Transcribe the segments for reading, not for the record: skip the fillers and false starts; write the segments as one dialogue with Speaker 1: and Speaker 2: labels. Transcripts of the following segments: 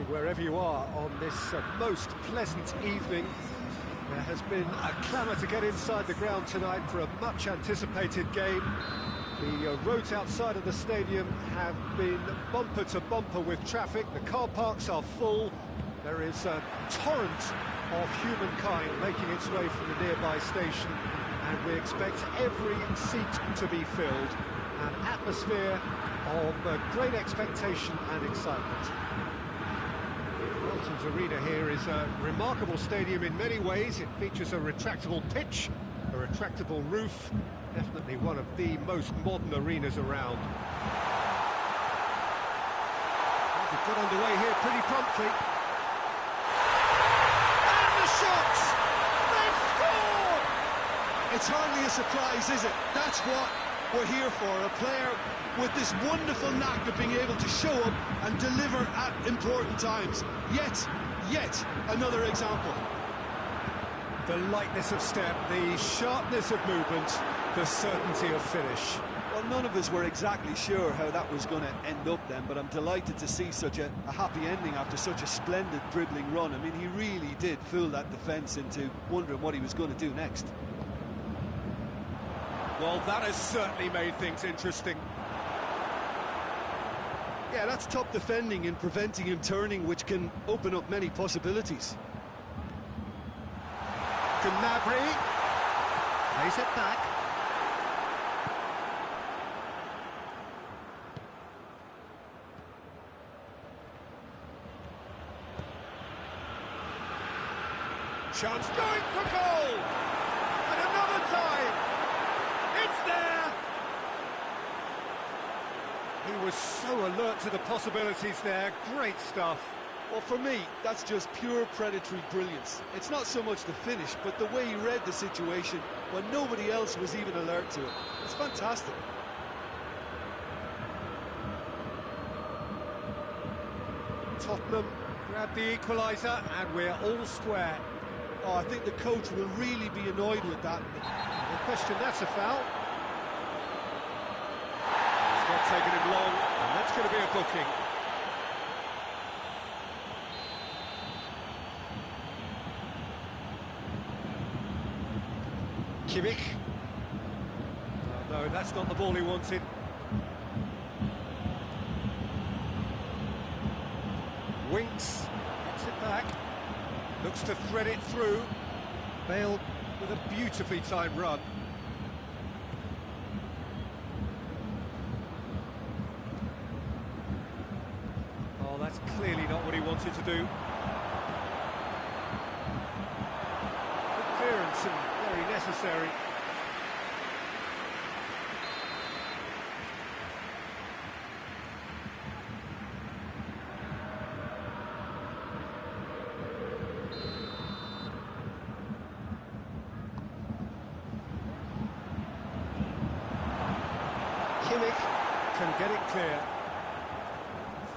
Speaker 1: wherever you are on this most pleasant evening. There has been a clamour to get inside the ground tonight for a much-anticipated game. The roads outside of the stadium have been bumper to bumper with traffic. The car parks are full. There is a torrent of humankind making its way from the nearby station, and we expect every seat to be filled. An atmosphere of great expectation and excitement. Bolton's Arena here is a remarkable stadium in many ways. It features a retractable pitch, a retractable roof, definitely one of the most modern arenas around. They've got underway here pretty promptly. And the shots! They've scored!
Speaker 2: It's hardly a surprise, is it? That's what we're here for, a player with this wonderful knack of being able to show up and deliver at important times. Yet another example.
Speaker 1: The lightness of step, the sharpness of movement, the certainty of finish.
Speaker 2: Well, none of us were exactly sure how that was going to end up then, but I'm delighted to see such a happy ending after such a splendid dribbling run. I mean, he really did fool that defence into wondering what he was going to do next.
Speaker 1: Well, that has certainly made things interesting.
Speaker 2: Yeah, that's top defending and preventing him turning, which can open up many possibilities.
Speaker 1: Gnabry plays it back. Chance going for goal! And another time! It's there! He was so alert to the possibilities there. Great stuff.
Speaker 2: Well, for me, that's just pure predatory brilliance. It's not so much the finish, but the way he read the situation when nobody else was even alert to it. It's fantastic.
Speaker 1: Tottenham grab the equaliser, and we're all square.
Speaker 2: Oh, I think the coach will really be annoyed with that.
Speaker 1: No question, that's a foul. It's not taken him long, and that's going to be a booking. Kimmich. Oh, no, that's not the ball he wanted. Winks, gets it back. Looks to thread it through. Bale with a beautifully timed run. Oh, that's clearly not what he wanted to do. Good clearance and very necessary. Kimmich can get it clear.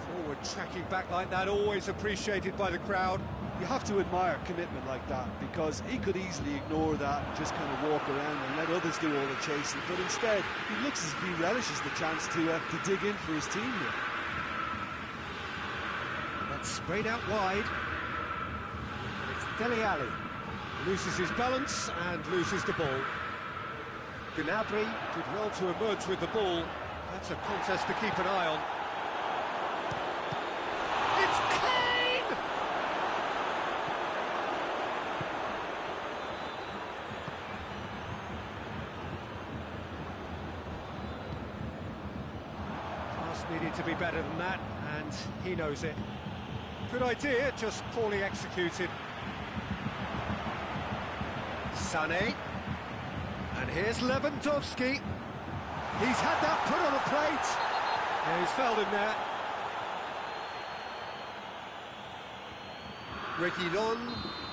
Speaker 1: Forward tracking back like that, always appreciated by the crowd.
Speaker 2: You have to admire commitment like that, because he could easily ignore that and just kind of walk around and let others do all the chasing, but instead he looks as if he relishes the chance to dig in for his team here.
Speaker 1: That's sprayed out wide. It's Dele Alli. Loses his balance and loses the ball. Gnabry did well to emerge with the ball. That's a contest to keep an eye on. It's Kane! Pass needed to be better than that, and he knows it. Good idea, just poorly executed. Sané. And here's Lewandowski. He's had that put on a plate. Yeah, he's fouled him there. Jhon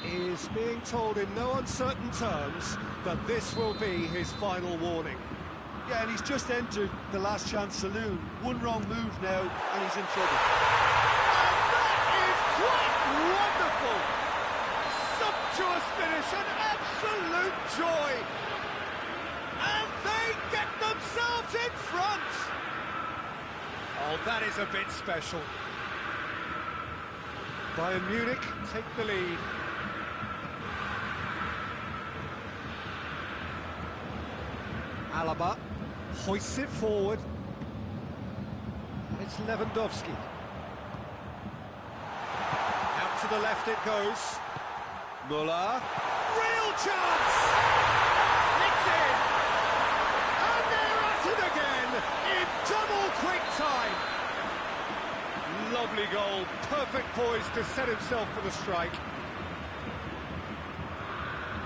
Speaker 1: is being told in no uncertain terms that this will be his final warning.
Speaker 2: Yeah, and he's just entered the last chance saloon. One wrong move now, and he's in trouble.
Speaker 1: And that is quite wonderful! Sumptuous finish, an absolute joy! And they get themselves in front! Oh, that is a bit special. Bayern Munich take the lead. Alaba hoists it forward. And it's Lewandowski. Out to the left it goes. Müller. Real chance! It's in! And they're at it again in double quick time. Lovely goal, perfect poise to set himself for the strike.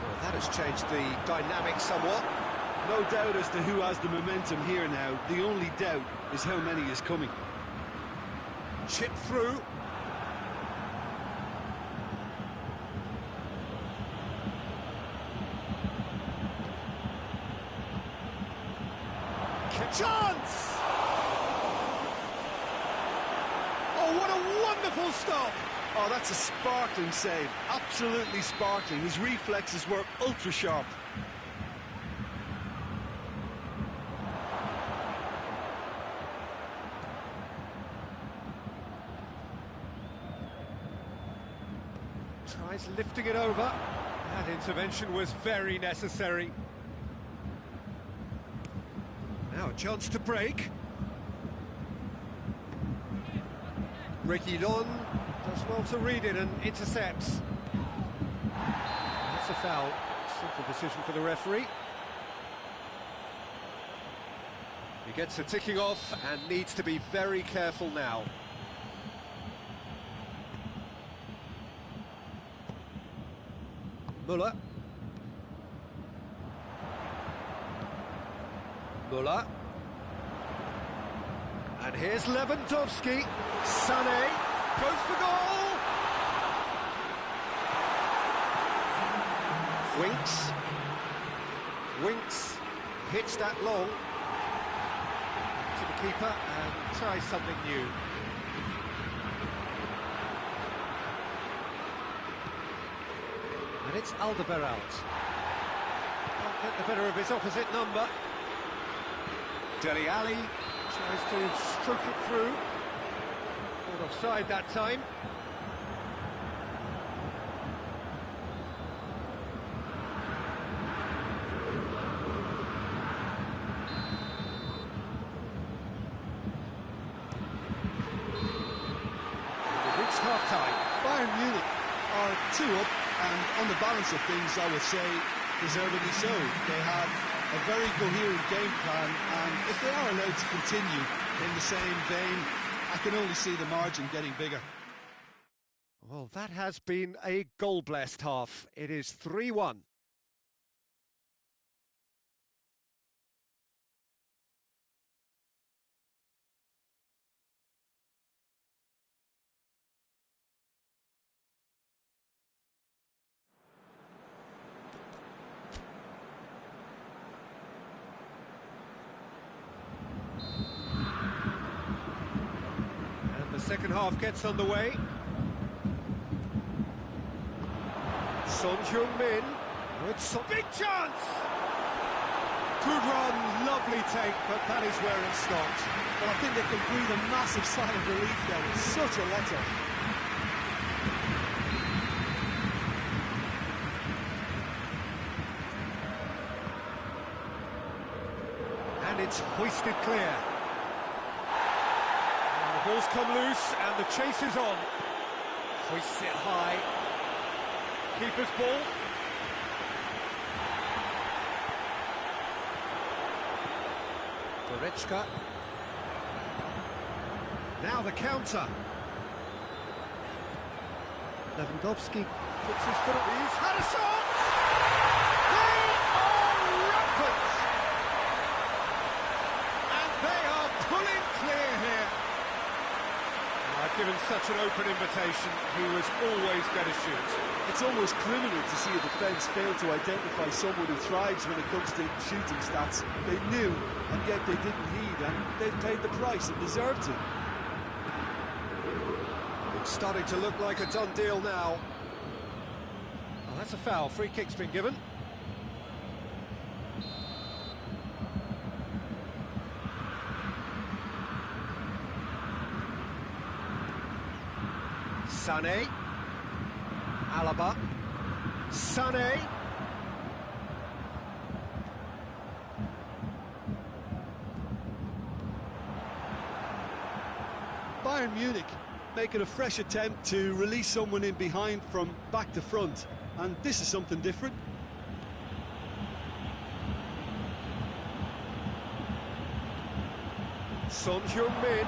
Speaker 1: Well, that has changed the dynamic somewhat.
Speaker 2: No doubt as to who has the momentum here now. The only doubt is how many is coming.
Speaker 1: Chip through. Chance! Oh, what a wonderful stop!
Speaker 2: Oh, that's a sparkling save. Absolutely sparkling. His reflexes were ultra sharp.
Speaker 1: Tries lifting it over. That intervention was very necessary. Now a chance to break. Jhon does well to read it and intercepts. That's a foul. Simple decision for the referee. He gets a ticking off and needs to be very careful now. Müller. Müller. And here's Lewandowski. Sané goes for goal. Winks hits that long to the keeper and tries something new. And it's Alderweireld. Can't get the better of his opposite number. Dele Alli tries to stroke it through. Called offside that time. They've reached half-time.
Speaker 2: Bayern Munich are 2 up, and on the balance of things, I would say, deservedly so. They have a very coherent game plan, and if they are allowed to continue in the same vein, I can only see the margin getting bigger.
Speaker 1: Well, that has been a goal-blessed half. It is 3-1. And the second half gets underway. Son Heung-min, it's a big chance! Good run, lovely take, but that is where it stopped.
Speaker 2: But I think they can breathe a massive sigh of relief there. It's such a let-off.
Speaker 1: And it's hoisted clear. And the ball's come loose, and the chase is on. Hoists it high. Keeper's ball. Goretzka. Now the counter. Lewandowski puts his foot up. He's had a shot! They are rampant! And they are pulling clear here. I've given such an open invitation, he was always going to shoot.
Speaker 2: It's almost criminal to see a defence fail to identify someone who thrives when it comes to shooting stats. They knew, and yet they didn't heed, and they've paid the price and deserved to.
Speaker 1: It's starting to look like a done deal now. Oh, that's a foul. Free kick's been given. Sané. Alaba. Sané.
Speaker 2: Bayern Munich making a fresh attempt to release someone in behind from back to front, and this is something different.
Speaker 1: Son Heung-min.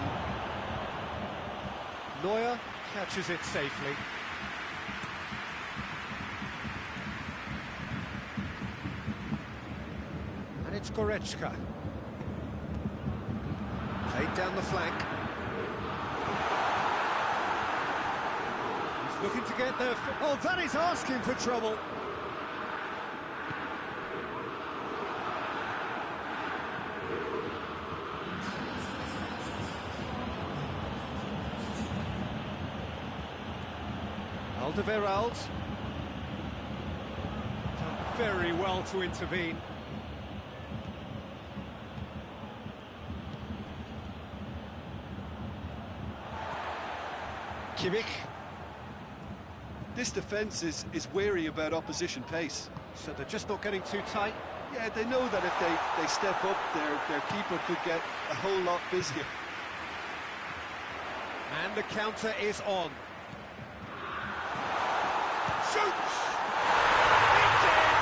Speaker 1: Neuer catches it safely. And it's Goretzka. Played down the flank. He's looking to get there. Oh, that is asking for trouble. Alderweireld. Done very well to intervene. Kimmich.
Speaker 2: This defence is wary about opposition pace.
Speaker 1: So they're just not getting too tight.
Speaker 2: Yeah, they know that if they step up, their keeper could get a whole lot busier.
Speaker 1: And the counter is on. Shoots! It's in!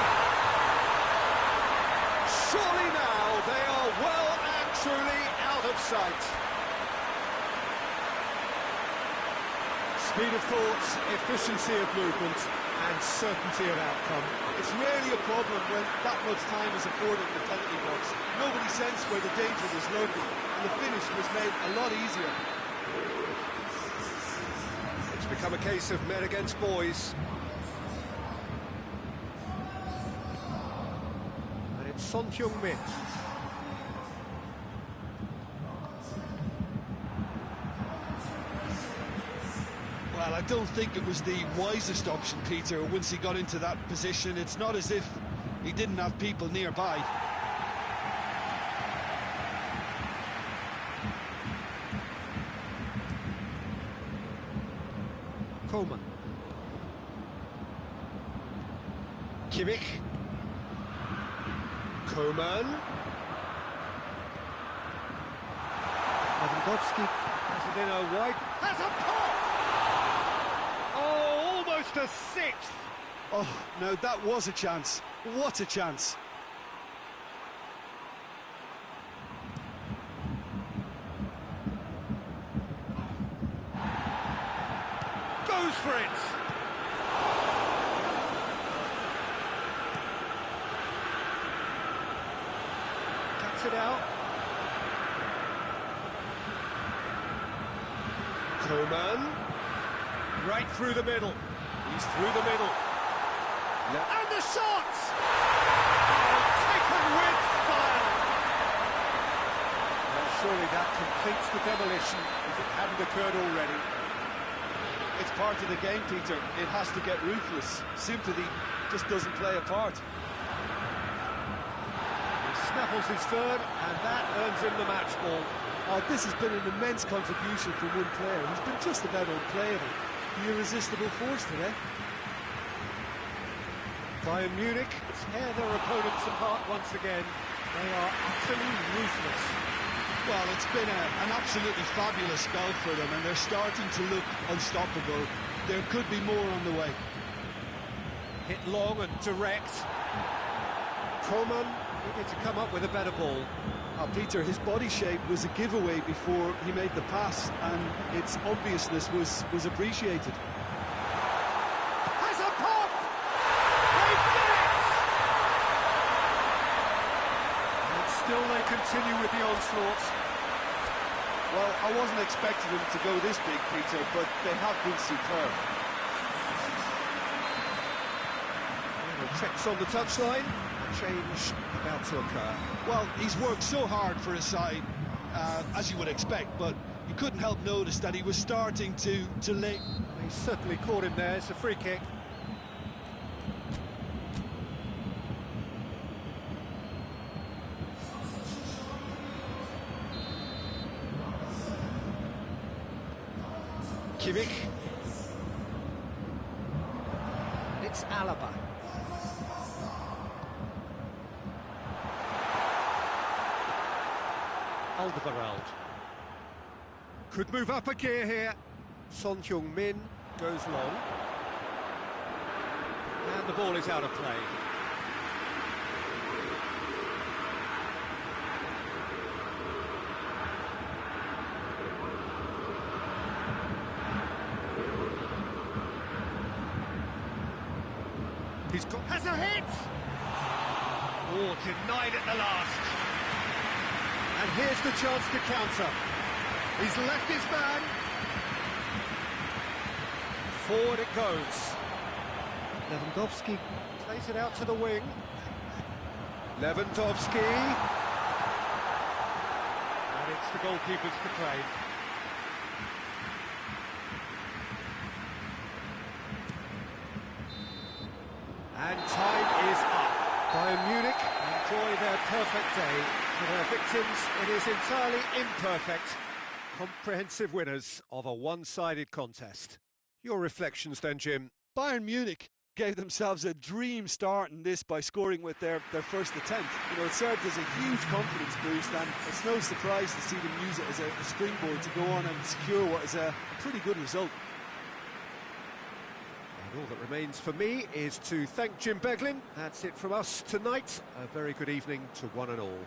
Speaker 1: Surely now they are well and truly out of sight. Speed of thought, efficiency of movement, and certainty of outcome.
Speaker 2: It's rarely a problem when that much time is afforded in the penalty box. Nobody sensed where the danger was lurking, and the finish was made a lot easier.
Speaker 1: It's become a case of men against boys. And it's Son Heung-min.
Speaker 2: Well, I don't think it was the wisest option, Peter, once he got into that position. It's not as if he didn't have people nearby.
Speaker 1: Coleman. Kimmich. Coleman. Lewandowski has it in a wide. Has a pop! Oh, almost a sixth!
Speaker 2: Oh, no, that was a chance. What a chance.
Speaker 1: Goes for it! Cuts it out. Coman. Right through the middle. He's through the middle. Yeah. And the shot! Oh, taken with style! Well, surely that completes the demolition if it hadn't occurred already.
Speaker 2: It's part of the game, Peter. It has to get ruthless. Sympathy just doesn't play a part.
Speaker 1: He snaffles his third, and that earns him the match ball.
Speaker 2: Oh, this has been an immense contribution from one player. He's been just about unplayable. The irresistible force today.
Speaker 1: Bayern Munich tear their opponents apart once again. They are utterly ruthless.
Speaker 2: Well, it's been an absolutely fabulous spell for them, and they're starting to look unstoppable. There could be more on the way.
Speaker 1: Hit long and direct. Coman needed to come up with a better ball.
Speaker 2: Peter, his body shape was a giveaway before he made the pass, and its obviousness was appreciated.
Speaker 1: Has a pop! They did it! And still they continue with the onslaught.
Speaker 2: Well, I wasn't expecting them to go this big, Peter, but they have been superb.
Speaker 1: Checks on the touchline. Change about to occur.
Speaker 2: Well, he's worked so hard for his side, as you would expect, but you couldn't help notice that he was starting to lay.
Speaker 1: He certainly caught him there. It's a free kick. Kimmich. it's Alaba. Alderweireld. Could move up a gear here. Son Heung-min goes long. And the ball is out of play. Has a hit! Oh, denied at the last. And here's the chance to counter. He's left his man. Forward it goes. Lewandowski plays it out to the wing. Lewandowski. And it's the goalkeepers to claim. And time is up. Bayern Munich enjoy their perfect day. For their victims, it is entirely imperfect. Comprehensive winners of a one-sided contest. Your reflections then, Jim?
Speaker 2: Bayern Munich gave themselves a dream start in this by scoring with their first attempt. You know, it served as a huge confidence boost, and it's no surprise to see them use it as a springboard to go on and secure what is a pretty good result.
Speaker 1: All that remains for me is to thank Jim Beglin. That's it from us tonight. A very good evening to one and all.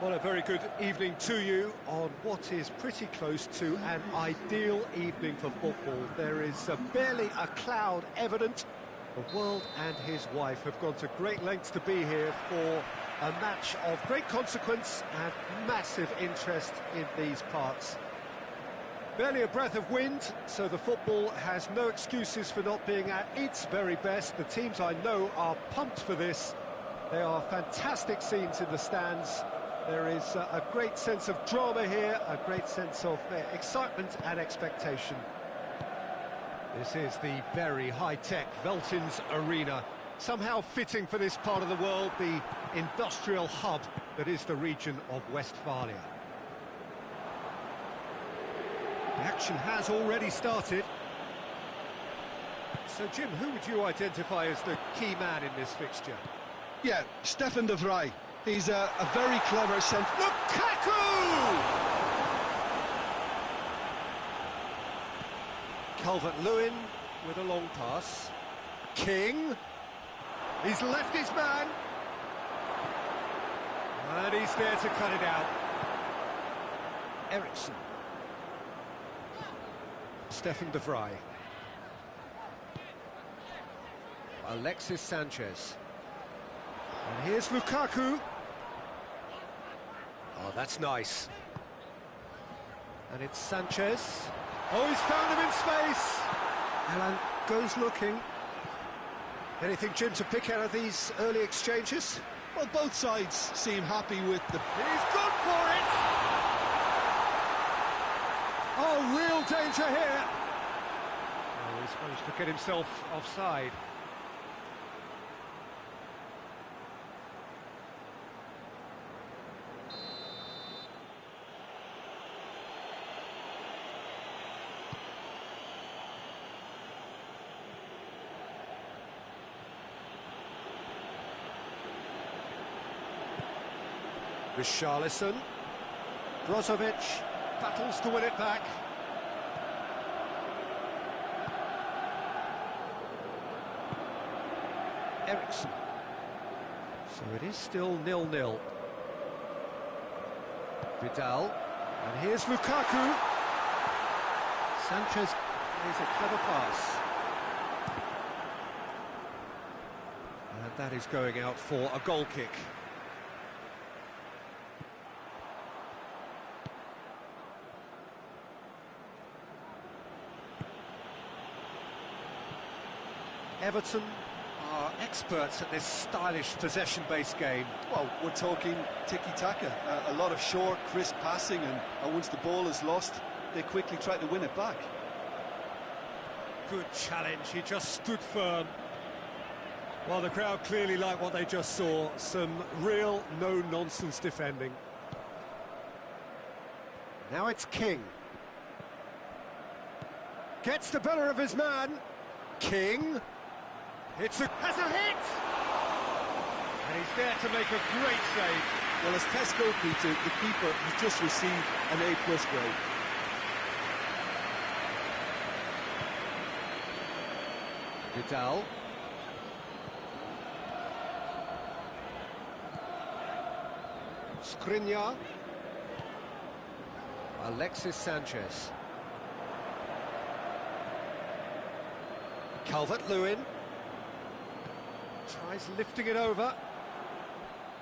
Speaker 1: Well, a very good evening to you on what is pretty close to an ideal evening for football. There is barely a cloud evident. The world and his wife have gone to great lengths to be here for a match of great consequence and massive interest in these parts. Barely a breath of wind, so the football has no excuses for not being at its very best. The teams I know are pumped for this. They are fantastic scenes in the stands. There is a great sense of drama here, a great sense of excitement and expectation. This is the very high-tech Veltins Arena, somehow fitting for this part of the world, the industrial hub that is the region of Westphalia. The action has already started. So, Jim, who would you identify as the key man in this fixture?
Speaker 2: Yeah, Stefan de Vrij. He's a very clever centre.
Speaker 1: Lukaku! Calvert-Lewin with a long pass. King. He's left his man. And he's there to cut it out. Eriksson. Stefan de Vrij. Alexis Sanchez. And here's Lukaku. Oh, that's nice. And it's Sanchez. Oh, he's found him in space. Alan goes looking. Anything, Jim, to pick out of these early exchanges?
Speaker 2: Well, both sides seem happy with the...
Speaker 1: He's gone for it! Oh, real danger here. Oh, he's managed to get himself offside. Richarlison. Brozovic battles to win it back. Eriksson. So it is still 0-0. Vidal. And here's Lukaku. Sanchez plays a clever pass. And that is going out for a goal kick. Everton are experts at this stylish possession-based game.
Speaker 2: Well, we're talking tiki-taka, a lot of short, crisp passing, and once the ball is lost, they quickly try to win it back.
Speaker 1: Good challenge, he just stood firm. Well, the crowd clearly like what they just saw. Some real no-nonsense defending. Now it's King. Gets the better of his man. King. Has a hit! And he's there to make a great save.
Speaker 2: Well, as Tesco Peter, the keeper, has just received an A+ grade.
Speaker 1: Vidal. Skriniar. Alexis Sanchez. Calvert-Lewin. Tries lifting it over.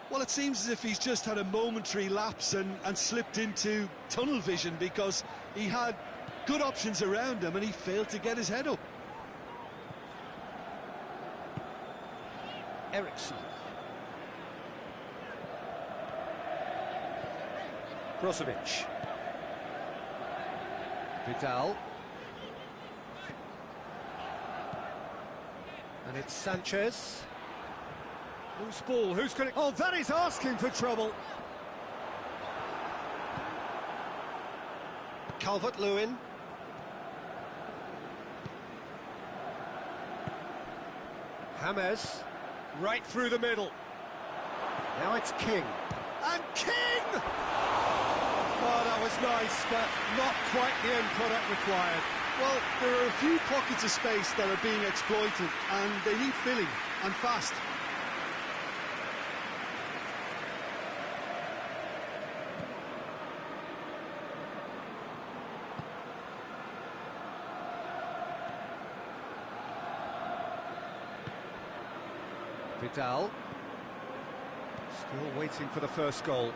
Speaker 2: Well, it seems as if he's just had a momentary lapse and slipped into tunnel vision, because he had good options around him and he failed to get his head up.
Speaker 1: Eriksson. Brozovic. Vidal. And it's Sanchez. Loose ball, who's going to... Oh, that is asking for trouble. Calvert-Lewin. James. Right through the middle. Now it's King. And King! Oh, that was nice, but not quite the end product required.
Speaker 2: Well, there are a few pockets of space that are being exploited, and they need filling, and fast.
Speaker 1: Vidal. Still waiting for the first goal.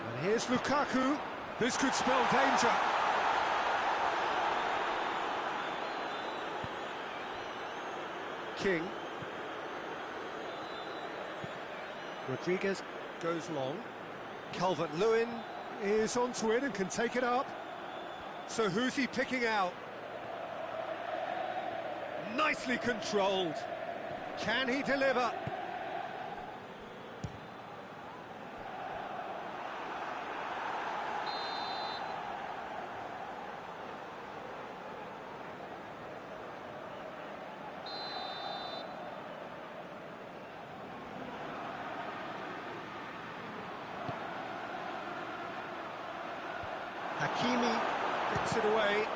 Speaker 1: And here's Lukaku. This could spell danger. King. Rodriguez goes long. Calvert-Lewin is onto it and can take it up. So who's he picking out? Nicely controlled. Can he deliver? Hakimi gets it away.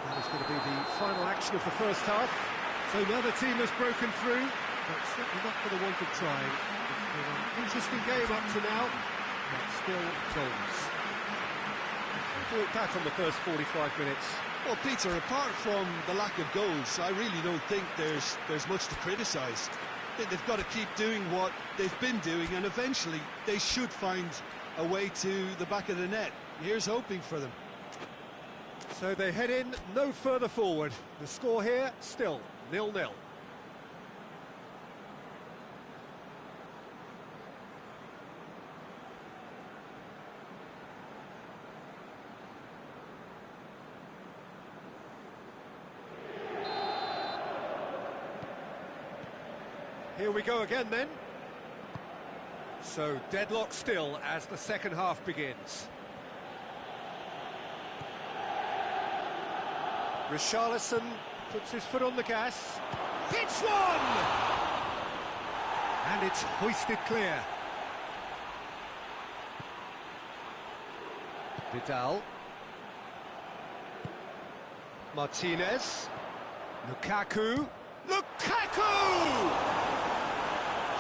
Speaker 1: That is going to be the final action of the first half. So now the team has broken through, but certainly not for the want of trying. It's been an interesting game up to now, but still goals. We'll look back on the first 45 minutes.
Speaker 2: Well, Peter, apart from the lack of goals, I really don't think there's much to criticise. I think they've got to keep doing what they've been doing, and eventually they should find a way to the back of the net. Here's hoping for them.
Speaker 1: So they head in no further forward. The score here still 0-0. Here we go again then. So deadlock still as the second half begins. Richarlison puts his foot on the gas. Hits one! And it's hoisted clear. Vidal. Martinez. Lukaku. Lukaku!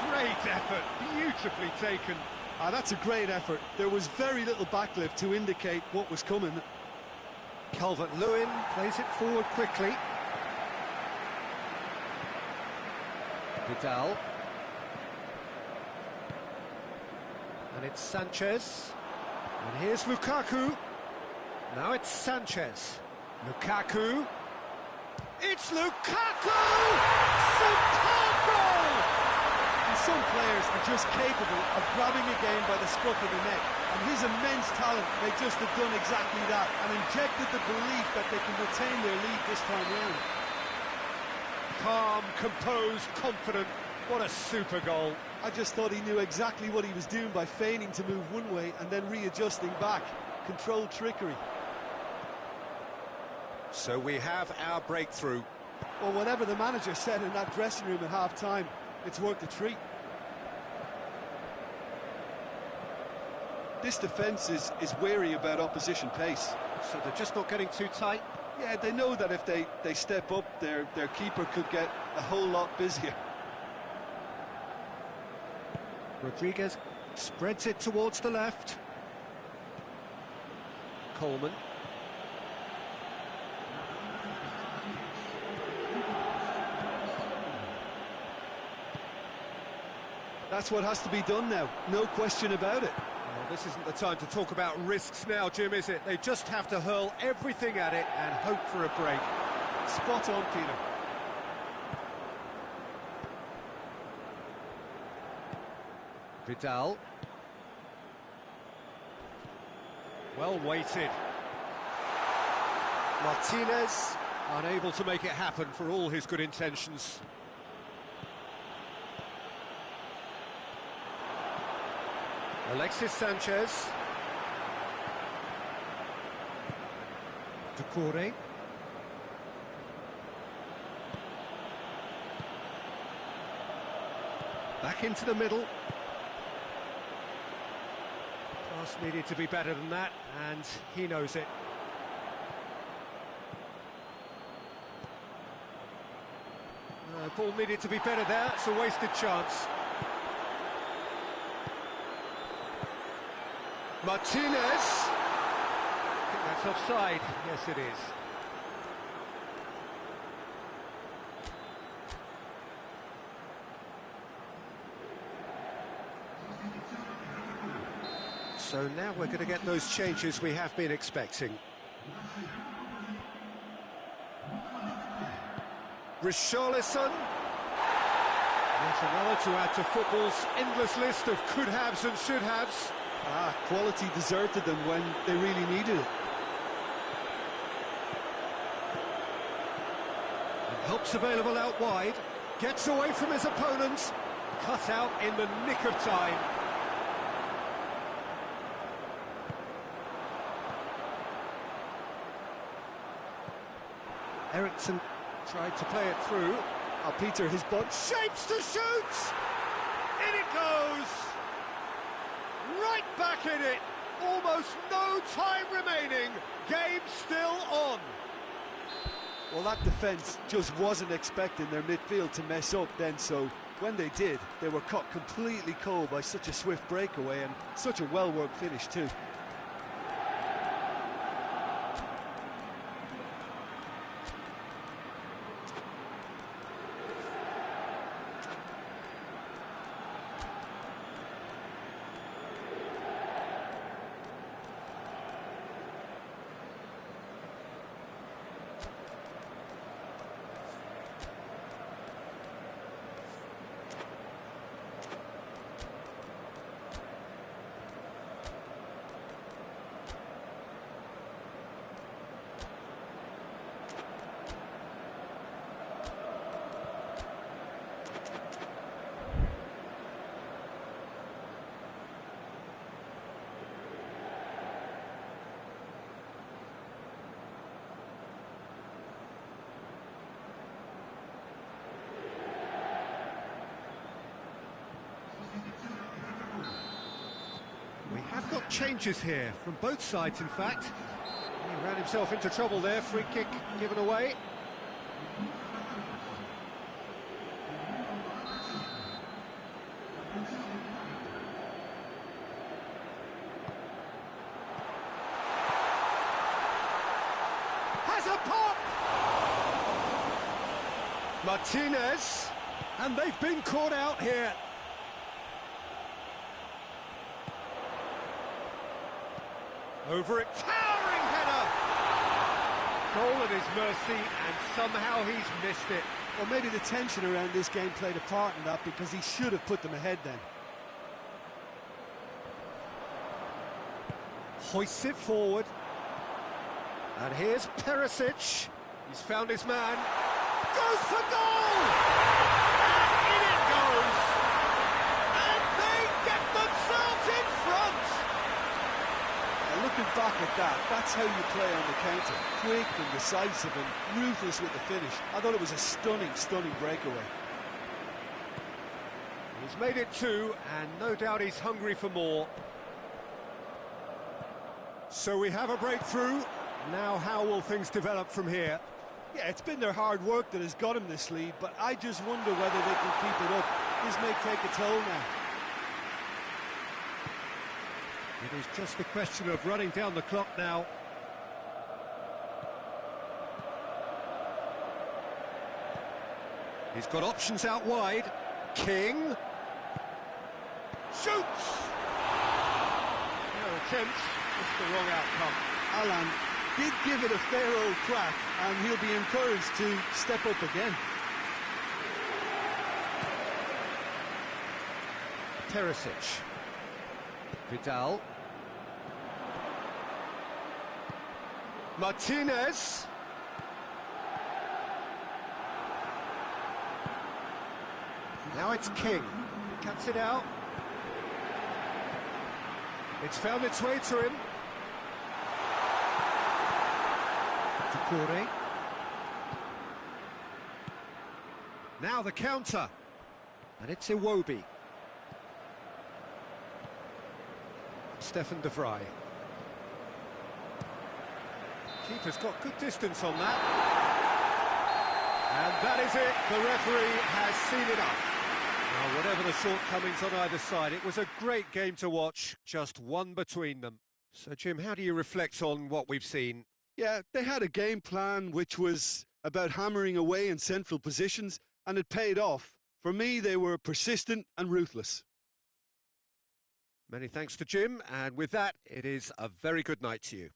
Speaker 1: Great effort, beautifully taken.
Speaker 2: That's a great effort. There was very little backlift to indicate what was coming.
Speaker 1: Calvert-Lewin plays it forward quickly. Vidal. And it's Sanchez. And here's Lukaku. Now it's Sanchez. Lukaku. It's Lukaku! Superb goal!
Speaker 2: And some players are just capable of grabbing a game by the scruff of the neck. And his immense talent may just have done exactly that and injected the belief that they can retain their lead this time round.
Speaker 1: Calm, composed, confident. What a super goal.
Speaker 2: I just thought he knew exactly what he was doing by feigning to move one way and then readjusting back. Controlled trickery.
Speaker 1: So we have our breakthrough.
Speaker 2: Well, whatever the manager said in that dressing room at half-time, it's worked a treat. This defence is wary about opposition pace.
Speaker 1: So they're just not getting too tight?
Speaker 2: Yeah, they know that if they step up, their keeper could get a whole lot busier.
Speaker 1: Rodriguez spreads it towards the left. Coleman.
Speaker 2: That's what has to be done now, no question about it.
Speaker 1: Well, this isn't the time to talk about risks now, Jim, is it? They just have to hurl everything at it and hope for a break.
Speaker 2: Spot on, Peter.
Speaker 1: Vidal. Well weighted. Martinez unable to make it happen for all his good intentions. Alexis Sanchez. Doucouré. Back into the middle. Pass needed to be better than that, and he knows it. Ball needed to be better there, it's a wasted chance. Martinez. I think that's offside. Yes, it is. So now we're going to get those changes we have been expecting. Richarlison. Yet another to add to football's endless list of could-haves and should-haves.
Speaker 2: Quality deserted them when they really needed it.
Speaker 1: And help's available out wide. Gets away from his opponents. Cut out in the nick of time. Eriksson tried to play it through.
Speaker 2: Peter, his butt
Speaker 1: Shapes to shoot! In it goes! Right back in it! Almost no time remaining. Game still on.
Speaker 2: Well, that defence just wasn't expecting their midfield to mess up then, so when they did, they were caught completely cold by such a swift breakaway and such a well-worked finish too.
Speaker 1: We have got changes here, from both sides in fact. He ran himself into trouble there, free kick given away. Has a pop! Martinez, and they've been caught out here. Over it, towering header! Goal at his mercy, and somehow he's missed it.
Speaker 2: Well, maybe the tension around this game played a part in that, because he should have put them ahead then.
Speaker 1: Hoists it forward. And here's Perisic. He's found his man. Goes for goal! And in it goes! And they get themselves in front!
Speaker 2: Looking back at that, that's how you play on the counter. Quick and decisive and ruthless with the finish. I thought it was a stunning, stunning breakaway.
Speaker 1: He's made it two, and no doubt he's hungry for more. So we have a breakthrough. Now how will things develop from here?
Speaker 2: Yeah, it's been their hard work that has got him this lead, but I just wonder whether they can keep it up. This may take a toll now.
Speaker 1: It is just a question of running down the clock now. He's got options out wide. King. Shoots! No attempt, just the wrong outcome.
Speaker 2: Alan did give it a fair old crack, and he'll be encouraged to step up again.
Speaker 1: Perisic. Vidal. Martinez. Now it's King. Cuts it out. It's found its way to him. Corey. Now the counter. And it's Iwobi. Stefan de Vrij. Keeper's got good distance on that. And that is it. The referee has seen enough. Now, whatever the shortcomings on either side, it was a great game to watch, just one between them. So, Jim, how do you reflect on what we've seen?
Speaker 2: Yeah, they had a game plan which was about hammering away in central positions, and it paid off. For me, they were persistent and ruthless.
Speaker 1: Many thanks to Jim, and with that, it is a very good night to you.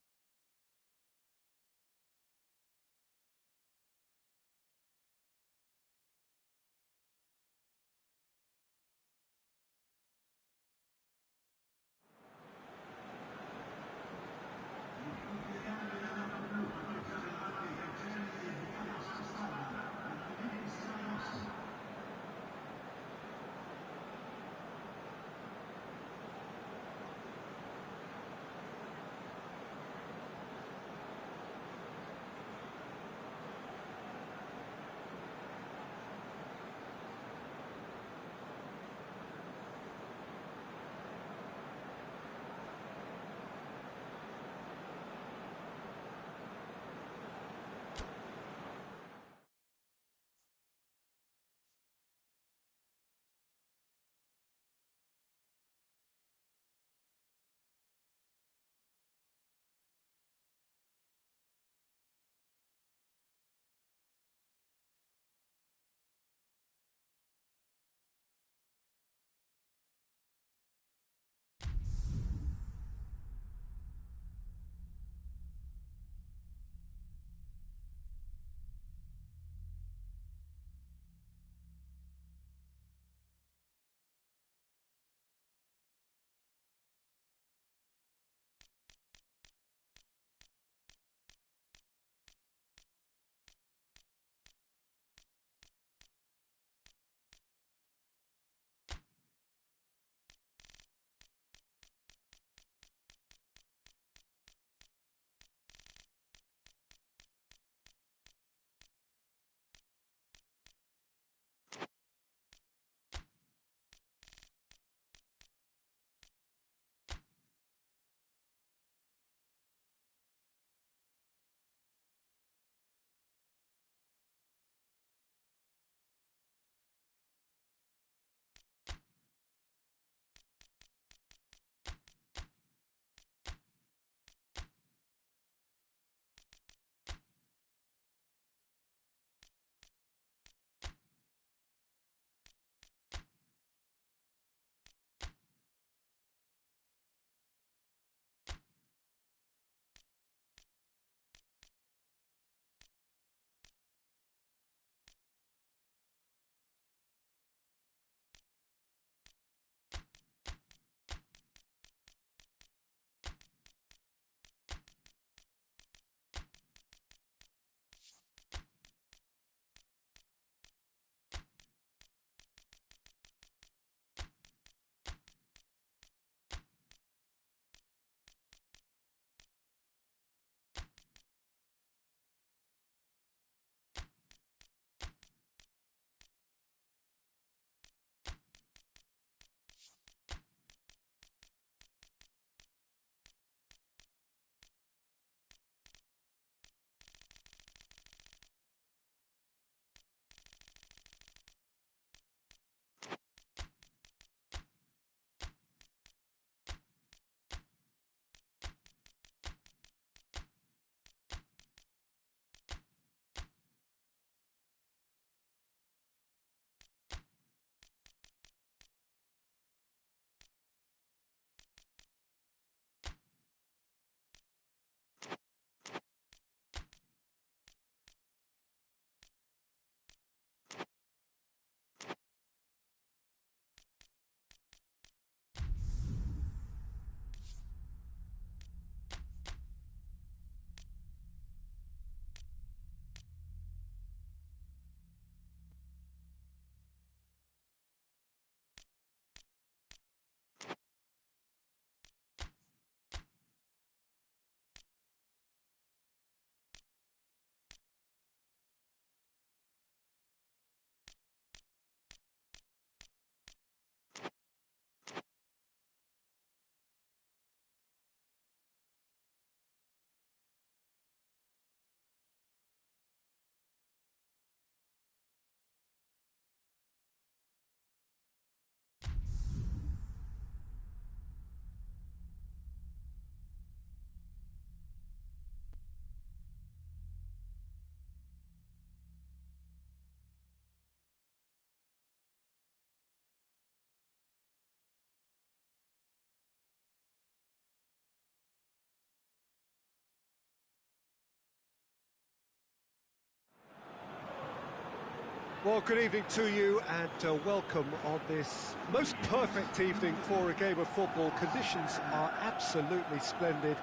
Speaker 1: Well, good evening to you and welcome on this most perfect evening for a game of football. Conditions are absolutely splendid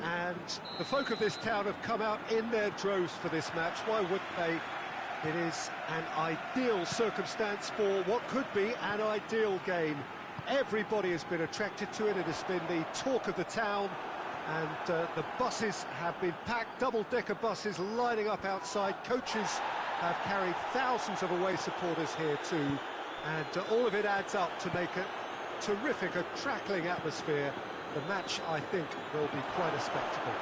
Speaker 1: and the folk of this town have come out in their droves for this match. Why wouldn't they? It is an ideal circumstance for what could be an ideal game. Everybody has been attracted to it. It has been the talk of the town, and the buses have been packed, double-decker buses lining up outside. Coaches have carried thousands of away supporters here too, and all of it adds up to make a terrific, crackling atmosphere. The match, I think, will be quite a spectacle.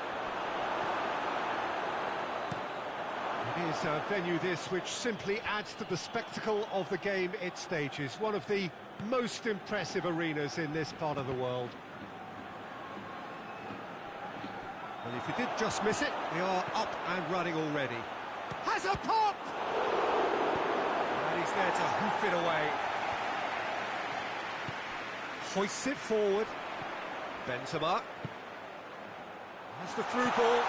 Speaker 1: It is a venue this which simply adds to the spectacle of the game it stages. One of the most impressive arenas in this part of the world. And if you did just miss it, we are up and running already. Has a pop! And he's there to hoof it away. Hoists it forward. Benzema. Has the through ball.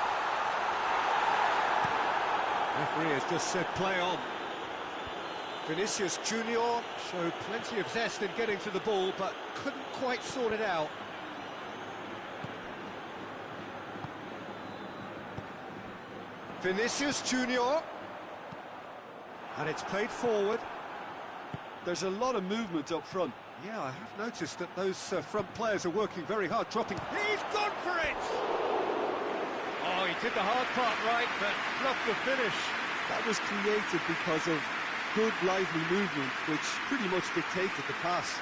Speaker 1: Referee has just said play on. Vinicius Junior showed plenty of zest in getting to the ball, but couldn't quite sort it out. Vinicius Junior. And it's played forward.
Speaker 2: There's a lot of movement up front.
Speaker 1: Yeah, I have noticed that those front players are working very hard, dropping. He's gone for it! Oh, he did the hard part right, but fluffed the finish.
Speaker 2: That was created because of good, lively movement, which pretty much dictated the pass.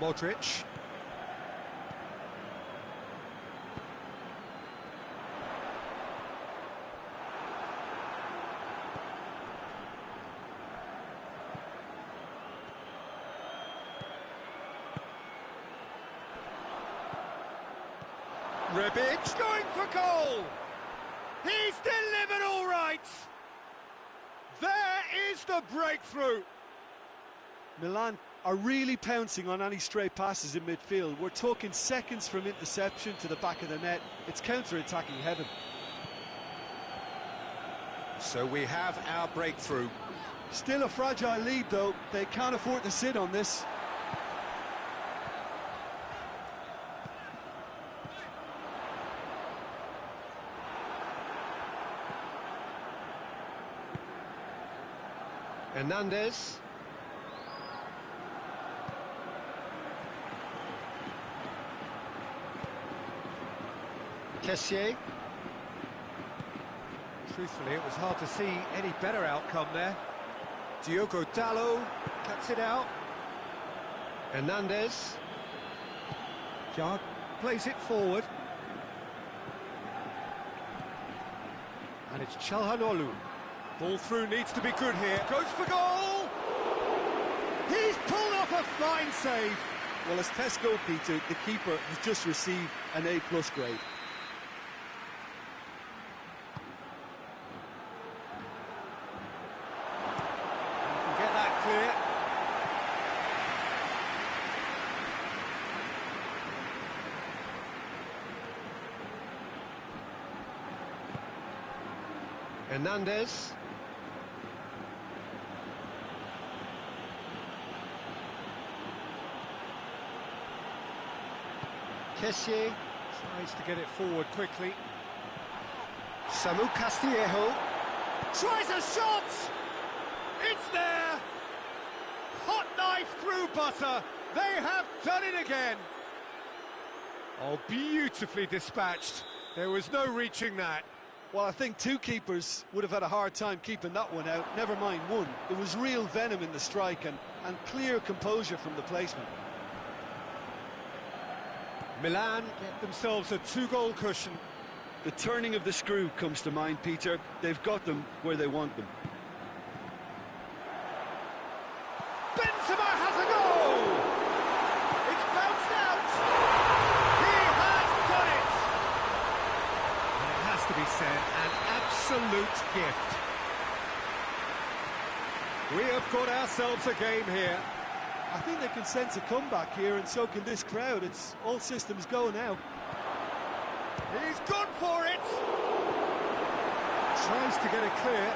Speaker 1: Modric. Rebic going for goal. He's delivered all right. There is the breakthrough.
Speaker 2: Milan are really pouncing on any stray passes in midfield. We're talking seconds from interception to the back of the net. It's counter-attacking heaven.
Speaker 1: So we have our breakthrough.
Speaker 2: Still a fragile lead though. They can't afford to sit on this.
Speaker 1: Hernandez. Kessié. Truthfully, it was hard to see any better outcome there. Diogo Dalot cuts it out. Hernandez. Jhon plays it forward. And it's Çalhanoğlu. Ball through needs to be good here. Goes for goal! He's pulled off a fine save.
Speaker 2: Well, as Tesco, Peter, the keeper has just received an A+ grade.
Speaker 1: You can get that clear. Hernandez. Kessié tries to get it forward quickly. Samu Castillejo tries a shot! It's there! Hot knife through butter! They have done it again! Oh, beautifully dispatched. There was no reaching that.
Speaker 2: Well, I think two keepers would have had a hard time keeping that one out, never mind one. There was real venom in the strike and clear composure from the placement.
Speaker 1: Milan get themselves a 2-goal cushion.
Speaker 2: The turning of the screw comes to mind, Peter. They've got them where they want them.
Speaker 1: Benzema has a goal! It's bounced out! He has done it! And it has to be said, an absolute gift. We have got ourselves a game here.
Speaker 2: I think they can sense a comeback here, and so can this crowd. It's all systems go now.
Speaker 1: He's gone for it! Tries to get it clear.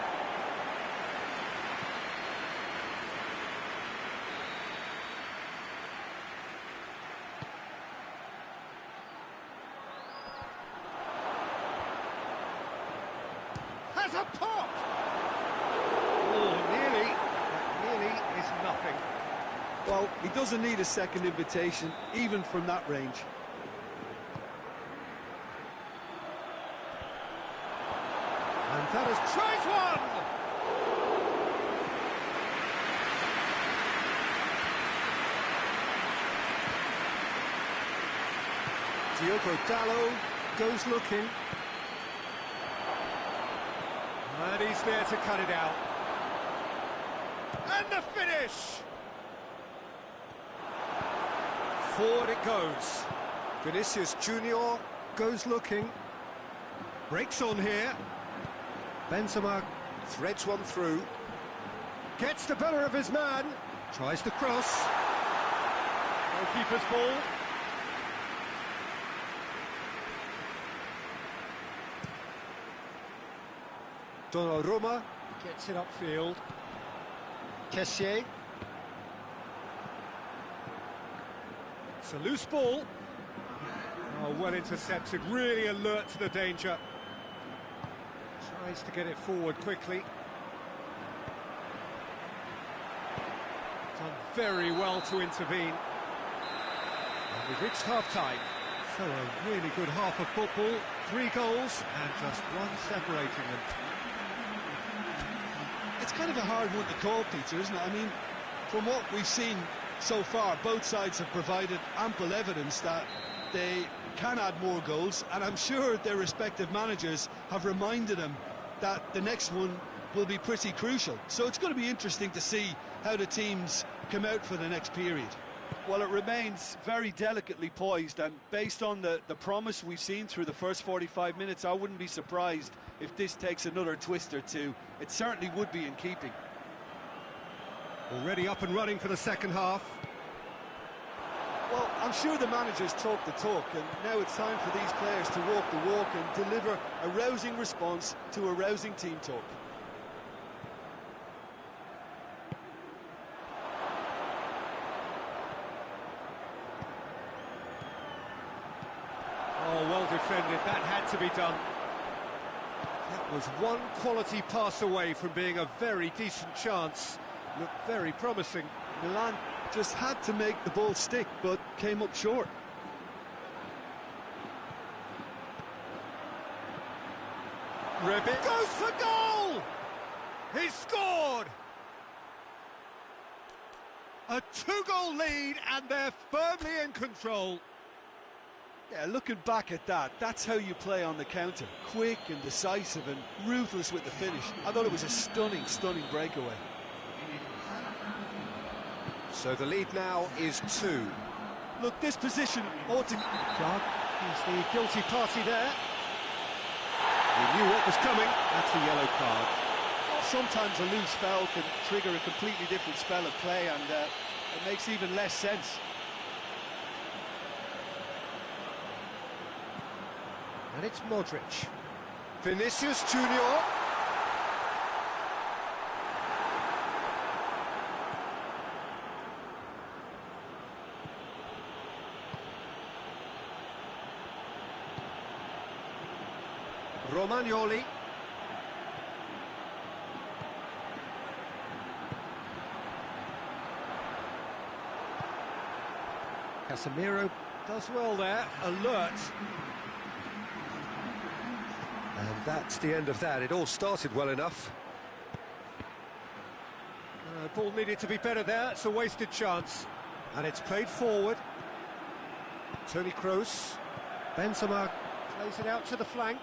Speaker 1: Has a pop! Oh, nearly. That nearly is nothing.
Speaker 2: Well, he doesn't need a second invitation, even from that range.
Speaker 1: And that has tries one! Diogo Dalot goes looking. And he's there to cut it out. And the finish! Forward it goes. Vinicius Junior goes looking. Breaks on here. Benzema threads one through. Gets the better of his man. Tries the cross. Goalkeeper's ball. Donnarumma gets it upfield. Kessié. It's a loose ball. Oh, well intercepted, really alert to the danger. Tries to get it forward quickly. Done very well to intervene. And we've reached half-time. So a really good half of football. 3 goals and just one separating them.
Speaker 2: It's kind of a hard one to call, Peter, isn't it? I mean, from what we've seen so far, both sides have provided ample evidence that they can add more goals, and I'm sure their respective managers have reminded them that the next one will be pretty crucial. So it's going to be interesting to see how the teams come out for the next period. Well, it remains very delicately poised, and based on the promise we've seen through the first 45 minutes, I wouldn't be surprised if this takes another twist or two. It certainly would be in keeping.
Speaker 1: Already up and running for the second half.
Speaker 2: Well, I'm sure the managers talk the talk, and now it's time for these players to walk the walk and deliver a rousing response to a rousing team talk.
Speaker 1: Oh, well defended, that had to be done. That was one quality pass away from being a very decent chance. Looked very promising.
Speaker 2: Milan just had to make the ball stick, but came up short.
Speaker 1: Rebic goes for goal! He scored! A 2-goal lead, and they're firmly in control.
Speaker 2: Yeah, looking back at that, that's how you play on the counter. Quick and decisive and ruthless with the finish. I thought it was a stunning, stunning breakaway.
Speaker 1: So the lead now is 2.
Speaker 2: Look, this position ought to...
Speaker 1: Clark, he's the guilty party there. He knew what was coming. That's a yellow card.
Speaker 2: Sometimes a loose foul can trigger a completely different spell of play, and it makes even less sense.
Speaker 1: And it's Modric. Vinicius Junior. Romagnoli. Casemiro does well there, alert. And that's the end of that. It all started well enough. Ball needed to be better there. It's a wasted chance. And it's played forward. Toni Kroos. Benzema plays it out to the flank.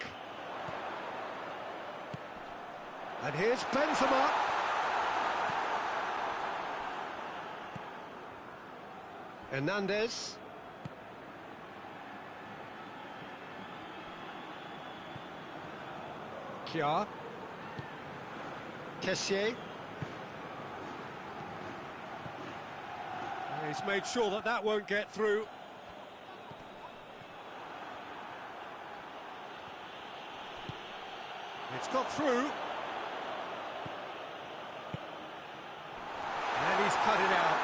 Speaker 1: And here's Benzema. Hernandez. Kjaer. Kessié. He's made sure that that won't get through. It's got through. And he's cut it out.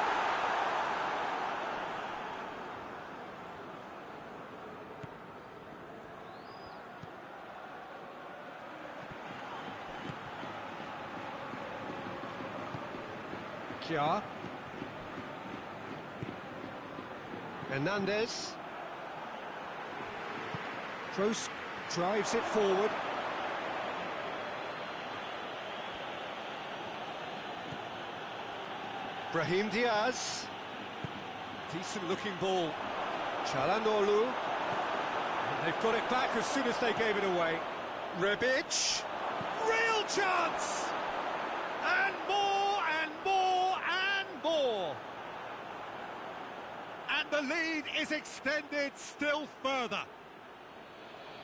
Speaker 1: Kja. Hernandez. Kroos drives it forward. Brahim Diaz. Decent looking ball. Çalhanoğlu. And they've got it back as soon as they gave it away. Rebic. Real chance! And more and more and more. And the lead is extended still further.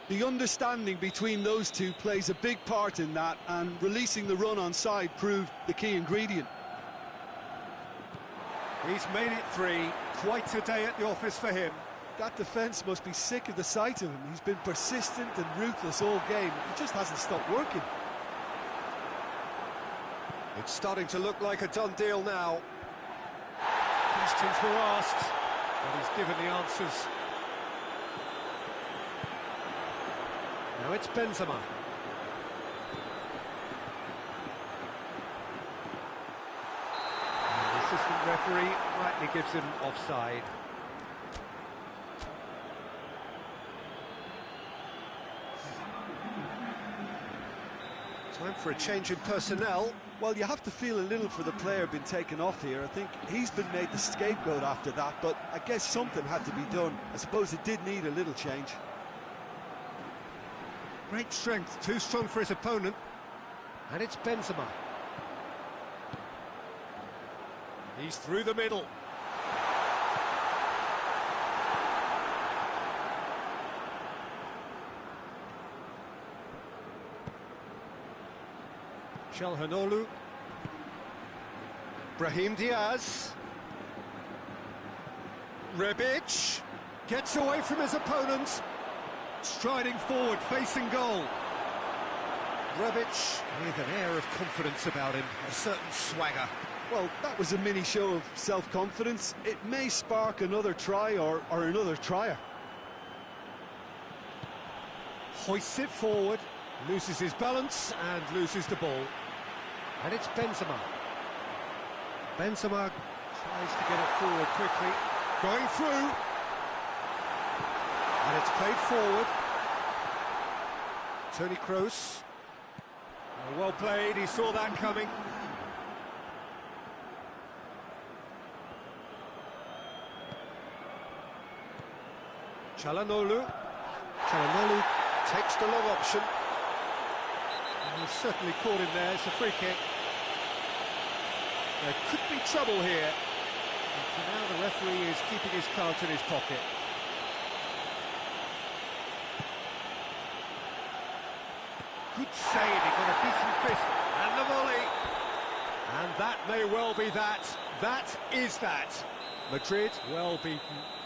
Speaker 2: The understanding between those two plays a big part in that, and releasing the run on side proved the key ingredient.
Speaker 1: He's made it 3. Quite a day at the office for him.
Speaker 2: That defence must be sick of the sight of him. He's been persistent and ruthless all game. He just hasn't stopped working.
Speaker 1: It's starting to look like a done deal now. Questions were asked, but he's given the answers. Now it's Benzema. And the assistant referee rightly gives him offside. Time for a change in personnel.
Speaker 2: Well, you have to feel a little for the player being taken off here. I think he's been made the scapegoat after that, but I guess something had to be done. I suppose it did need a little change.
Speaker 1: Great strength, too strong for his opponent. And it's Benzema. He's through the middle. Çalhanoğlu. Brahim Diaz. Rebic gets away from his opponent. Striding forward, facing goal. Rebic with an air of confidence about him, a certain swagger.
Speaker 2: Well, that was a mini show of self-confidence. It may spark another try or another trier.
Speaker 1: Hoists it forward, loses his balance and loses the ball. And it's Benzema. Benzema tries to get it forward quickly. Going through. And it's played forward. Toni Kroos. Well played, he saw that coming. Çalhanoğlu. Çalhanoğlu takes the long option. And he's certainly caught him there, it's a free kick. There could be trouble here. And for now the referee is keeping his cards in his pocket. Good save, he got a decent fist, and the volley. And that may well be that. That is that. Madrid, well beaten.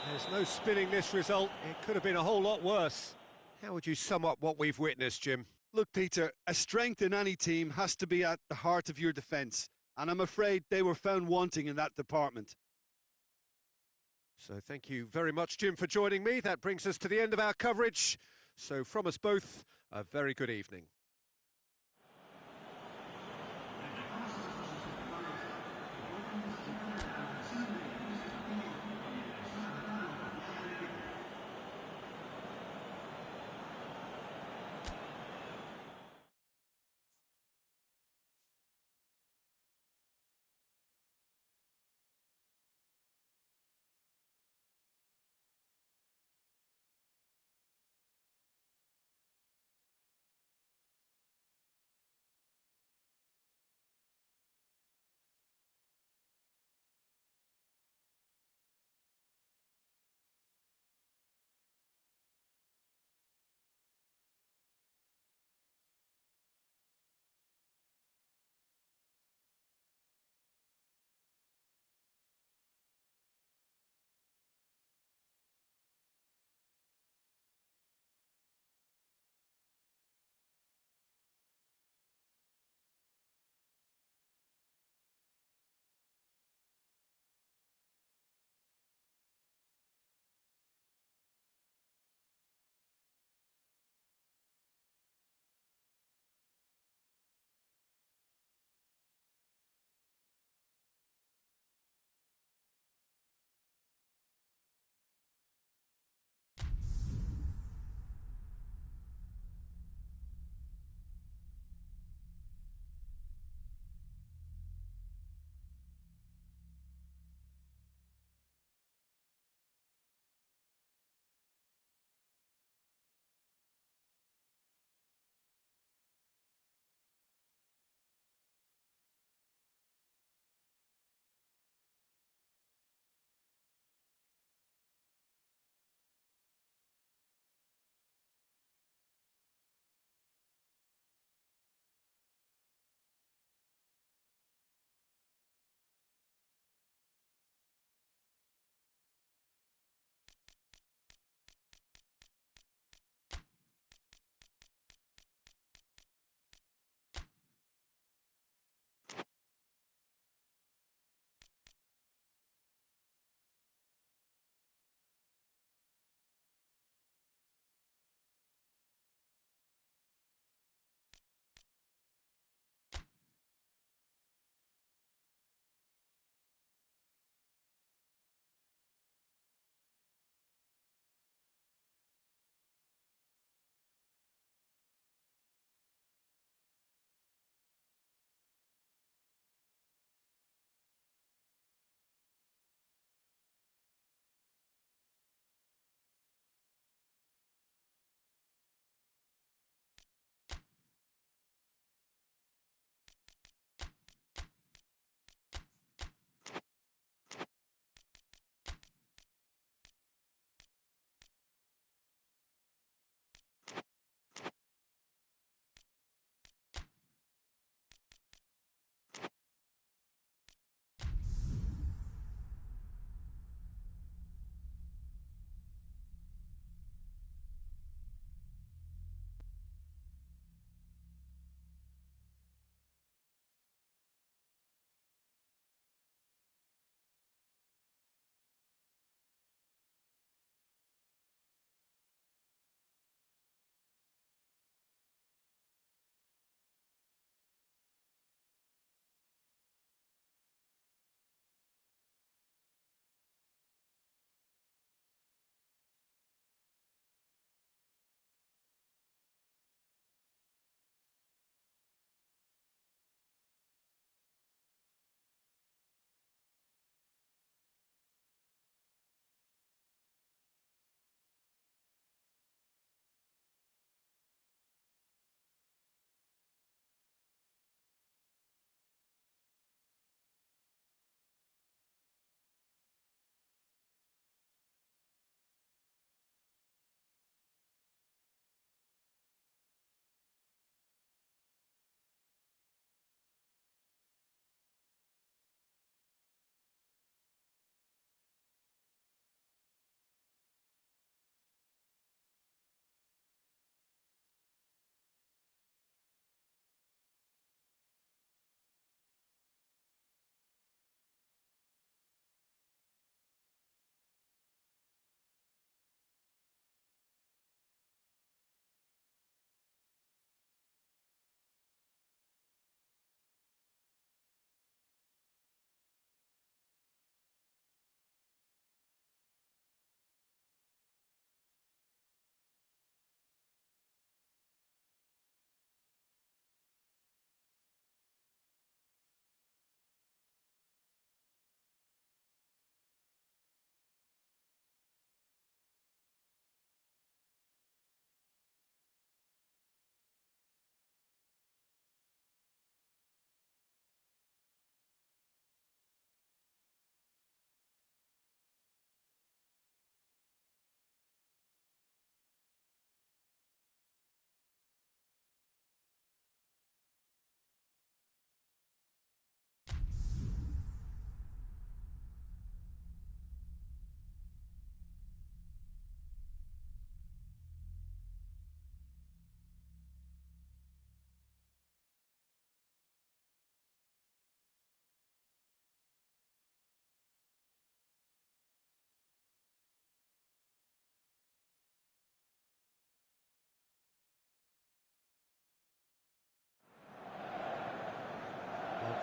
Speaker 1: There's no spinning this result. It could have been a whole lot worse. How would you sum up what we've witnessed, Jim?
Speaker 2: Look, Peter, a strength in any team has to be at the heart of your defence, and I'm afraid they were found wanting in that department.
Speaker 1: So thank you very much, Jim, for joining me. That brings us to the end of our coverage. So from us both, a very good evening.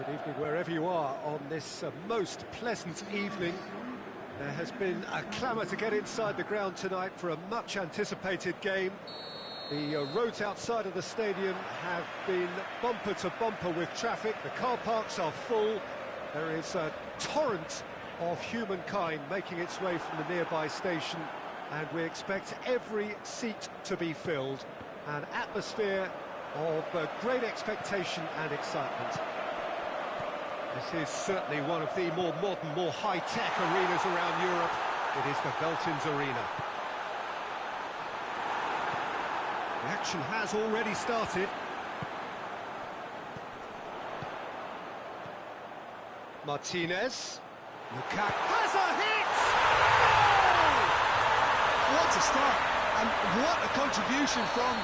Speaker 1: Good evening wherever you are on this most pleasant evening. There has been a clamour to get inside the ground tonight for a much-anticipated game. The roads outside of the stadium have been bumper to bumper with traffic. The car parks are full. There is a torrent of humankind making its way from the nearby station, and we expect every seat to be filled. An atmosphere of great expectation and excitement. This is certainly one of the more modern, more high-tech arenas around Europe. It is the Veltins Arena. The action has already started. Martinez. Lukaku has a hit!
Speaker 2: What a start, and what a contribution from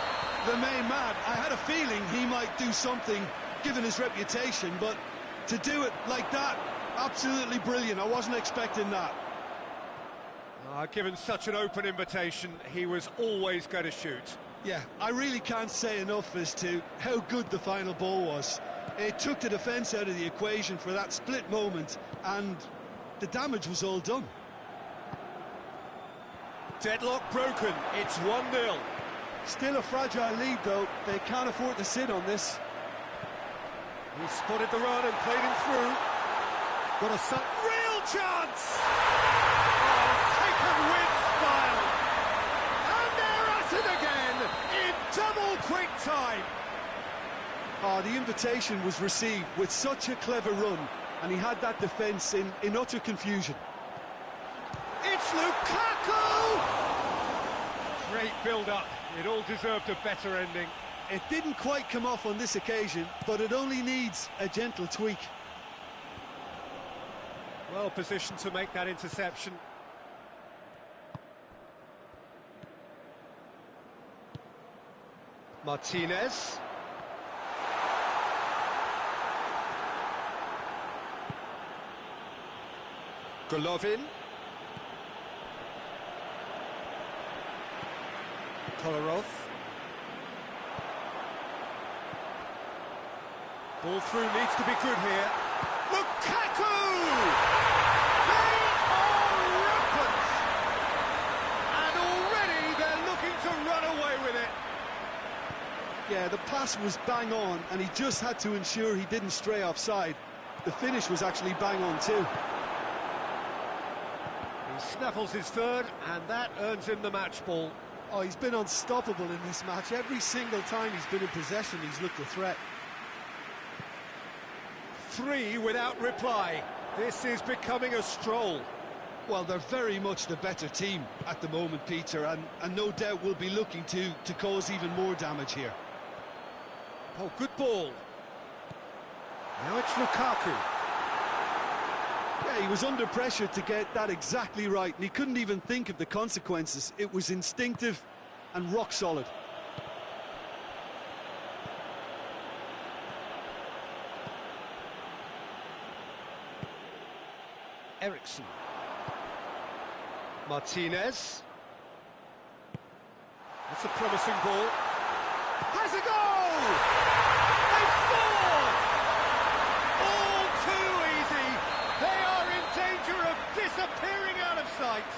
Speaker 2: the main man. I had a feeling he might do something, given his reputation, but to do it like that, absolutely brilliant. I wasn't expecting that.
Speaker 1: Given such an open invitation, he was always going to shoot.
Speaker 2: Yeah, I really can't say enough as to how good the final ball was. It took the defence out of the equation for that split moment, and the damage was all done.
Speaker 1: Deadlock broken, it's 1-0.
Speaker 2: Still a fragile lead, though. They can't afford to sit on this.
Speaker 1: He spotted the run and played him through. Got a real chance! Oh, taken with style. And they're at it again in double quick time.
Speaker 2: The invitation was received with such a clever run, and he had that defence in utter confusion.
Speaker 1: It's Lukaku! Great build-up. It all deserved a better ending.
Speaker 2: It didn't quite come off on this occasion, but it only needs a gentle tweak.
Speaker 1: Well positioned to make that interception. Martinez. Golovin. Kolarov. Ball through needs to be good here. Lukaku! They are rampant! And already they're looking to run away with it.
Speaker 2: Yeah, the pass was bang on, and he just had to ensure he didn't stray offside. The finish was actually bang on too.
Speaker 1: He snaffles his third, and that earns him the match ball.
Speaker 2: Oh, he's been unstoppable in this match. Every single time he's been in possession, he's looked a threat.
Speaker 1: 3 without reply. This is becoming a stroll.
Speaker 2: Well, they're very much the better team at the moment, Peter, and no doubt will be looking to cause even more damage here.
Speaker 1: Oh, good ball. Now it's Lukaku.
Speaker 2: Yeah, he was under pressure to get that exactly right, and he couldn't even think of the consequences. It was instinctive and rock solid.
Speaker 1: Eriksson. Martinez. That's a promising ball. Has a goal! They've scored! All too easy. They are in danger of disappearing out of sight.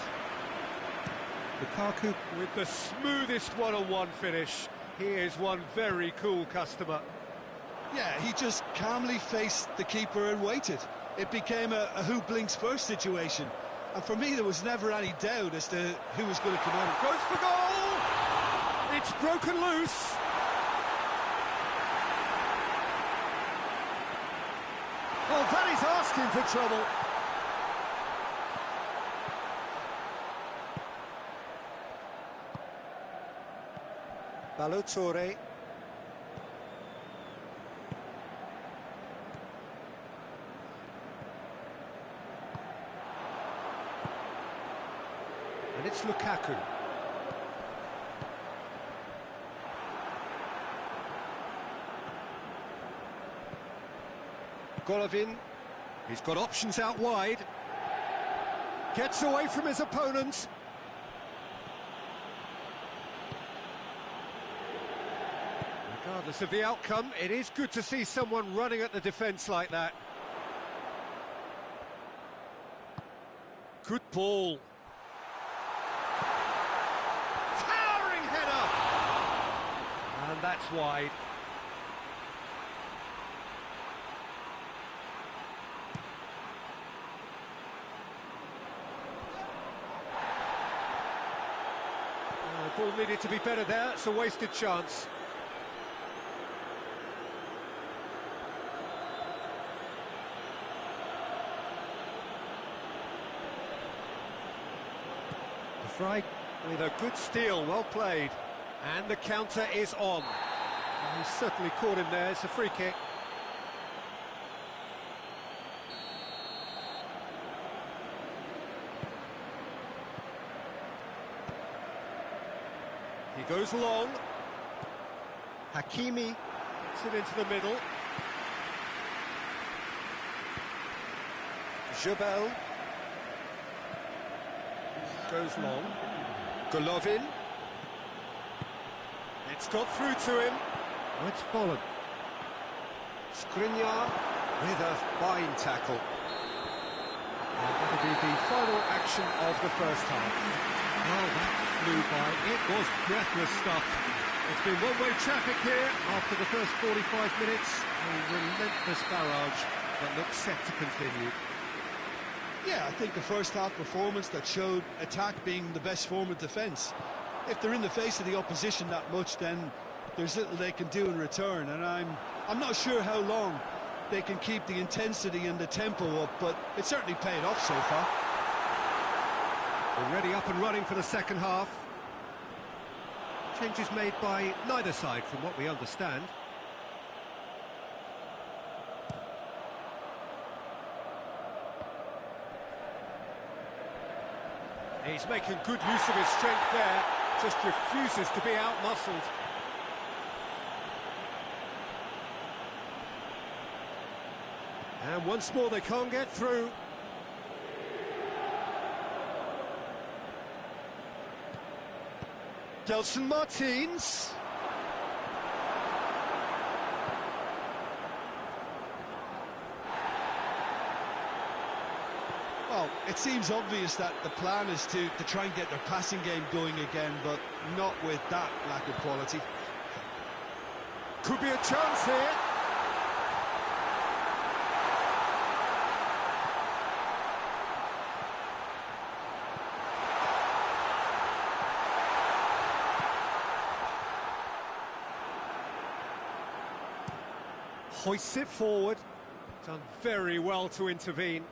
Speaker 1: Lukaku with the smoothest one-on-one finish. He is one very cool customer.
Speaker 2: Yeah, he just calmly faced the keeper and waited. It became a who blinks first situation. And for me, there was never any doubt as to who was going to come out.
Speaker 1: Goes for goal! It's broken loose. Well, that is asking for trouble. Balotore. And it's Lukaku. Golovin, he's got options out wide. Gets away from his opponent. Regardless of the outcome, it is good to see someone running at the defence like that. Good ball. Towering header! And that's wide. The ball needed to be better there, it's a wasted chance. The Fry with a good steal, well played. And the counter is on. He's certainly caught him there, it's a free kick. He goes long. Hakimi gets it into the middle. Jebel goes long. Golovin. It's got through to him. Oh, it's fallen. Skriniar with a fine tackle. And that'll be the final action of the first half. Oh, that flew by. It was breathless stuff. It's been one-way traffic here after the first 45 minutes. A relentless barrage that looks set to continue.
Speaker 2: Yeah, I think the first half performance that showed attack being the best form of defence. If they're in the face of the opposition that much, then there's little they can do in return, and I'm not sure how long they can keep the intensity and the tempo up, but it certainly paid off so far.
Speaker 1: Already up and running for the second half. Changes made by neither side from what we understand. He's making good use of his strength there, just refuses to be out-muscled. And once more they can't get through. Gelson Martins.
Speaker 2: Well, it seems obvious that the plan is to try and get their passing game going again, but not with that lack of quality.
Speaker 1: Could be a chance here. Hoists it forward. Done very well to intervene.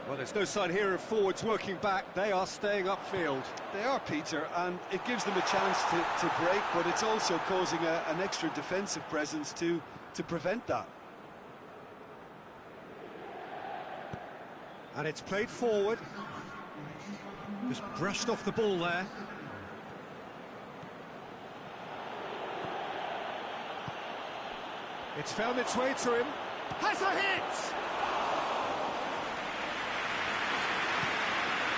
Speaker 1: Well, there's no sign here of forwards working back. They are staying upfield.
Speaker 2: They are, Peter, and it gives them a chance to break, but it's also causing an extra defensive presence to prevent that.
Speaker 1: And it's played forward. Just brushed off the ball there. It's found its way to him. Has a hit!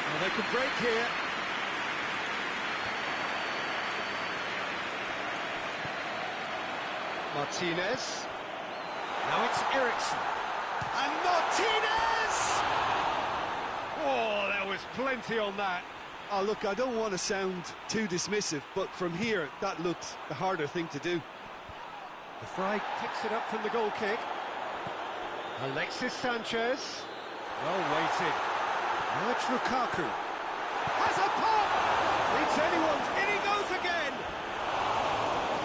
Speaker 1: Well, they could break here. Martinez. Now it's Eriksson. And Martinez! Oh, there was plenty on that.
Speaker 2: Oh, look, I don't want to sound too dismissive, but from here, that looked the harder thing to do.
Speaker 1: The Fry picks it up from the goal kick. Alexis Sanchez. Well weighted. Now it's Lukaku. Has a pop! It's anyone's. In he goes again!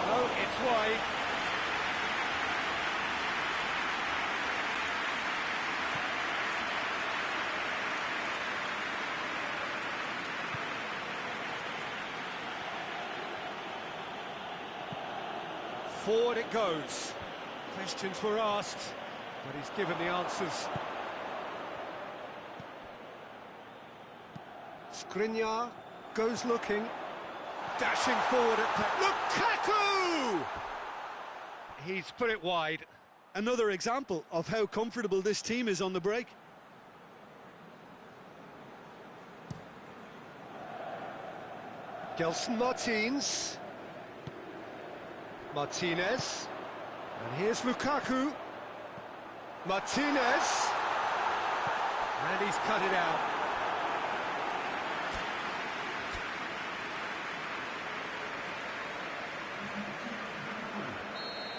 Speaker 1: No, it's wide. Forward it goes. Questions were asked, but he's given the answers. Skriniar goes looking, dashing forward at Lukaku! He's put it wide.
Speaker 2: Another example of how comfortable this team is on the break. Gelson Martins. Martinez.
Speaker 1: Here's Lukaku. Martinez. And he's cut it out.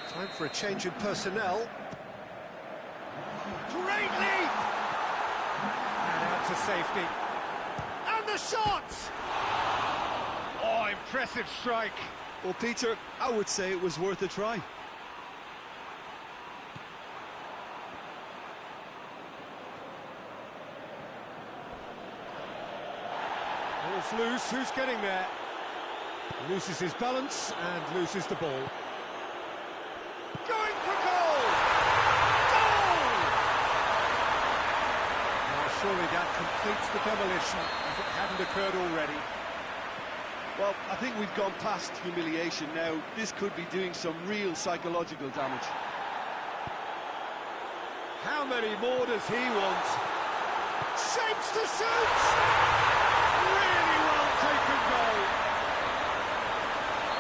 Speaker 1: Time for a change in personnel. Great leap! And out to safety. And the shot! Oh, impressive strike.
Speaker 2: Well, Peter, I would say it was worth a try.
Speaker 1: Ball's loose, who's getting there? Loses his balance and loses the ball. Going for goal! Goal! Now surely that completes the demolition if it hadn't occurred already.
Speaker 2: Well, I think we've gone past humiliation now. This could be doing some real psychological damage.
Speaker 1: How many more does he want? Shapes to shoot! Really well taken goal.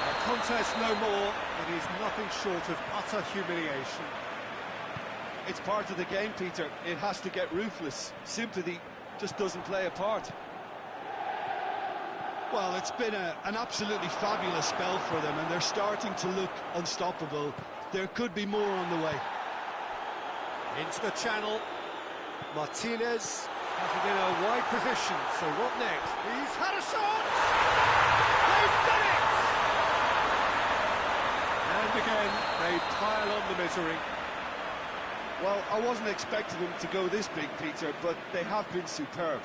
Speaker 1: A contest no more. It is nothing short of utter humiliation.
Speaker 2: It's part of the game, Peter. It has to get ruthless. Sympathy just doesn't play a part. Well, it's been an absolutely fabulous spell for them, and they're starting to look unstoppable. There could be more on the way.
Speaker 1: Into the channel. Martinez has it in a wide position, so what next? He's had a shot! They've done it! And again, they pile on the misery.
Speaker 2: Well, I wasn't expecting them to go this big, Peter, but they have been superb.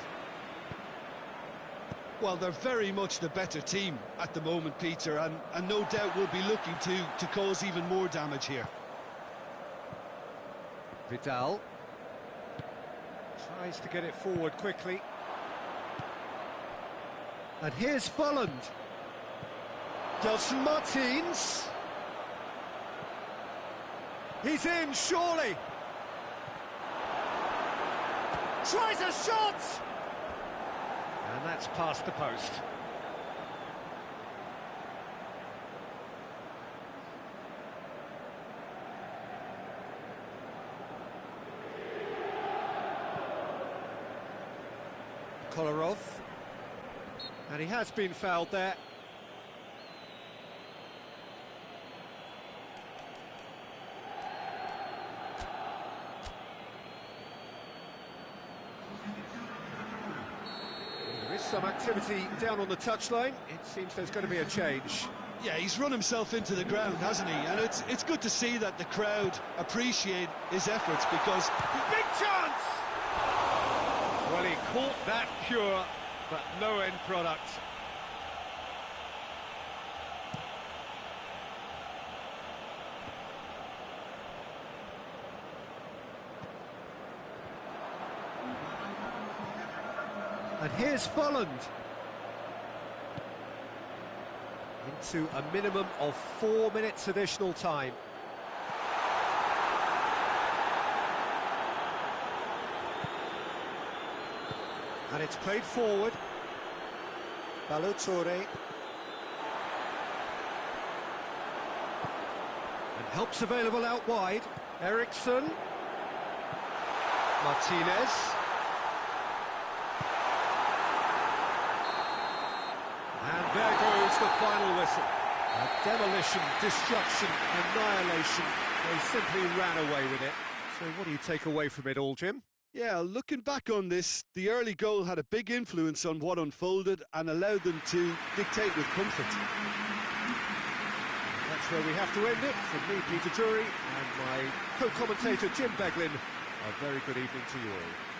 Speaker 2: Well, they're very much the better team at the moment, Peter, and no doubt will be looking to cause even more damage here.
Speaker 1: Vidal tries to get it forward quickly. And here's Volland. Gelson Martins. He's in, surely. Tries a shot! And that's past the post. Kolarov. And he has been fouled there. There is some activity down on the touchline. It seems there's going to be a change.
Speaker 2: Yeah, he's run himself into the ground, hasn't he? And it's good to see that the crowd appreciate his efforts, because...
Speaker 1: Big chance! Well, he caught that pure, but no end product. And here's Volland. Into a minimum of 4 minutes additional time. And it's played forward. Balotore. And help's available out wide. Eriksson. Martinez. And there goes the final whistle. A demolition, destruction, annihilation. They simply ran away with it. So what do you take away from it all, Jim?
Speaker 2: Yeah, looking back on this, the early goal had a big influence on what unfolded and allowed them to dictate with comfort.
Speaker 1: That's where we have to end it. From me, Peter Drury, and my co-commentator, Jim Beglin. A very good evening to you all.